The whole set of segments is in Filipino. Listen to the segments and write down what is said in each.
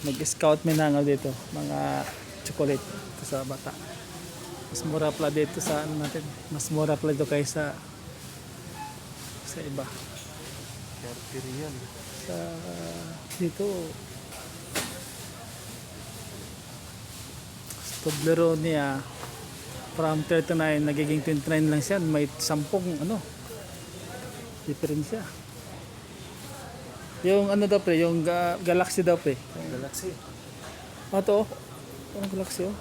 Nag-scout minangaw dito, mga chocolate ito sa bata. Mas mura pala dito sa ano natin. Mas mura pala dito kaysa sa iba. 30 real. Sa dito Toblerone from 39 nagiging 29 lang siya. May 10 ano diferensya. Yung ano daw pre, yung Galaxy daw pre. Galaxy. Ito, parang Galaxy oh.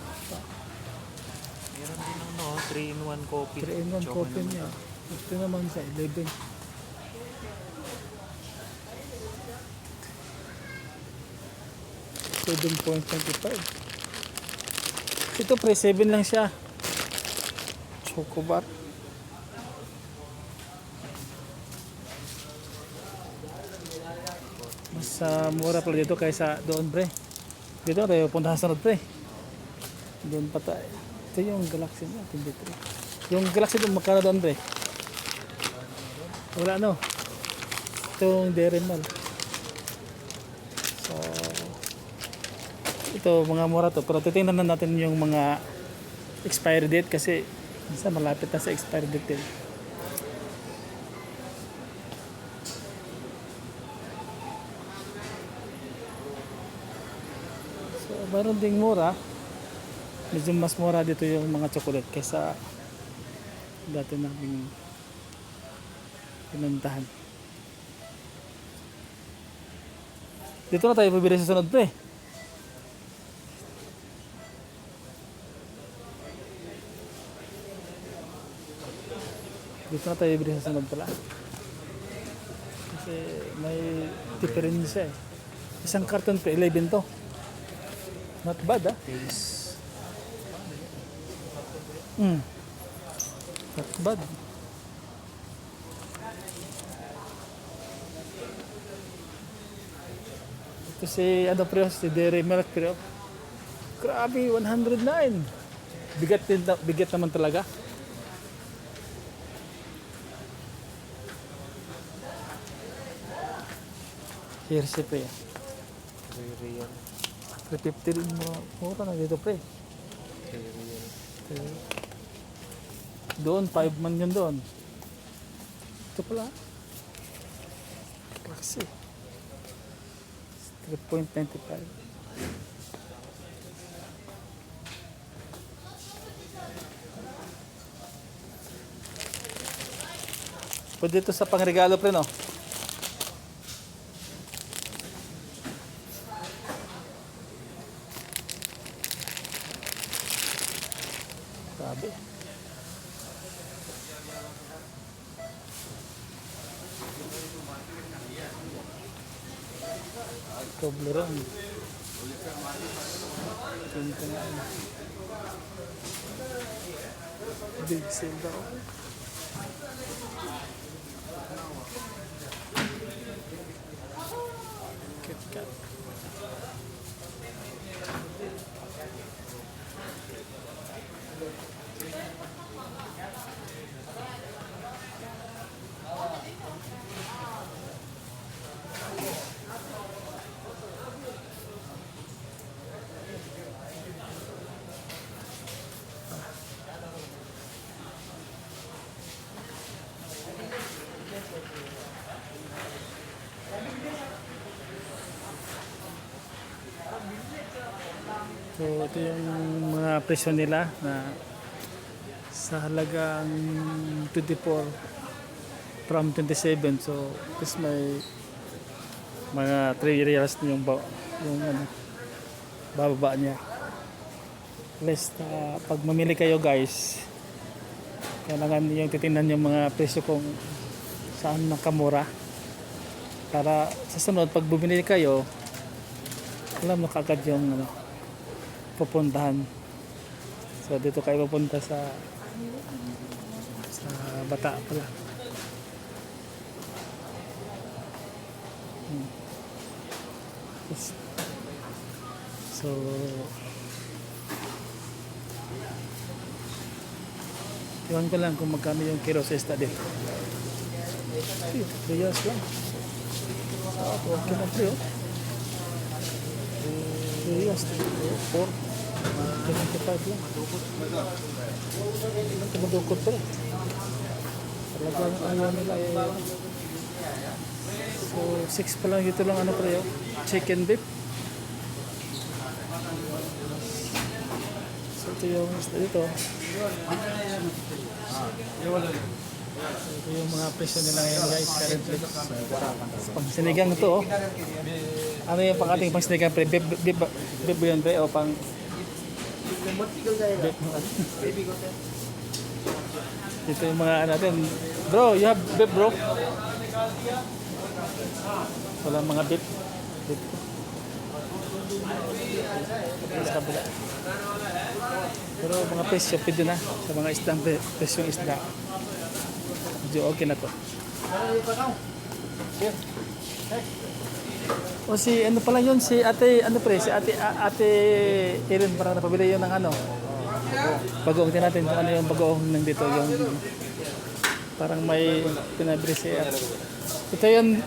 Meron din ng 3-in-1 coffee. 3-in-1 Choco coffee naman niya. to. Ito naman sa 11. $7.25. Ito pre, 7 lang siya. Chocobar. Mas mura pala dito kaysa doon pre. Dito tayo punta sa sunod pre. Doon pa tayo. Ito yung Galaxy niya, 23. Yung Galaxy doon, magkano doon pre? Wala no. Ito yung Dairy Mall. So, ito mga mura to. Pero titingnan na natin yung mga expiry date kasi minsan malapit na sa expiry date. So, meron ding mura. Medyo mas mura dito yung mga chocolate kaysa dati namin pinuntahan. Dito na tayo bibili sa sunod pre. Dito na tayo bibili sa sunod pala. Kasi may diferensya eh. Isang carton pre, 11 to. Not bad Taste. Not bad. Ito si ano pre, si Dairy Milk pre. Grabe, 109. Bigat naman talaga. Here's si pre. 3 real. 350 rin mo. Mura na dito pre. 3 real. Doon, 5 man yun doon. Ito pala. Kasi 3.95. Pwede ito sa pangregalo pre no? Grabe. Toblerone. Big sale daw. KitKat. So ito yung mga presyo nila na sa halagang 24 from 27. So this may mga 3 reals na yung ano, bababa niya. Lest pag mamili kayo guys, kailangan yung titingnan yung mga presyo kung saan nakamura para sa sunod pag bumili kayo alam mo kagad yung ano, pupuntahan. So dito kayo pupunta sa Bata pala. So iwan ko lang kung magkano yung kilo sa isda dito. Riyas lang. Okay na pre oh. Serious. 4. 25 lang. Madukot pa rin. Talagang ayaw nila eh. So 6 pa lang dito lang ano pre, chicken beef. So ito yung isda dito. Ito yung mga presyo nila ngayon guys currently. So, pang sinigang ito oh. Ano yung pang ating pang sinigang pre? Beef ba yun pre o pang beef? Ito yung mga ano natin. Bro, you have beef bro? Wala mga beef. Beef. Sa kabila. Pero mga presyo pwede na sa mga isda, presyong isda. Medyo okay na to. O si ano pala yun, si ate, ano pre, si ate Erin parang napabili yun ng ano. Bagoong din natin kung ano yung bagoong ng dito, yung parang may pinabili si ate. Ito yun.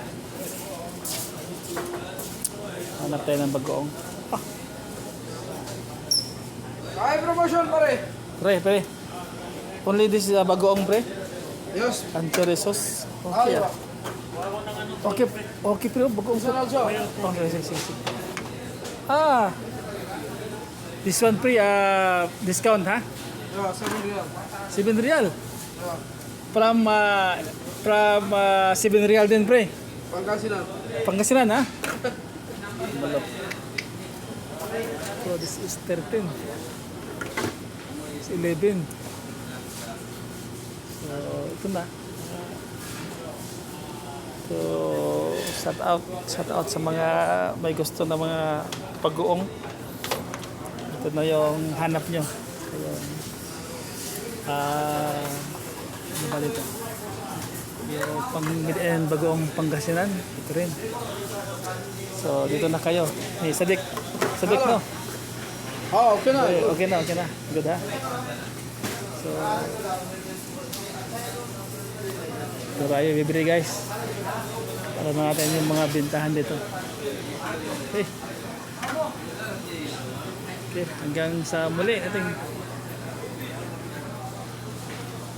Hanap tayo ng bagoong. Ay, promotion pare. Pre. Only this is a bagoong pre. Yes. Anchore sauce. Okay. Okay pre, bagoong sauce. Okay, sige. This one pre, discount ha? Yeah, 7 real. 7 real. Yeah. From 7 real din pre. Pangasinan. Pangasinan ha? Balok. So this is 13. It's 11. So ito na. So shout out sa mga may gusto na mga pag-uong. Ito na yung hanap nyo. Ayun. Ano ba dito? Yung bagoong Pangasinan. Ito rin. So dito na kayo. Hey, Sadik no? Okay na. Okay na. Good ha? So ito tayo bibili guys. Para natin yung mga bintahan dito. Okay, hanggang sa muli ating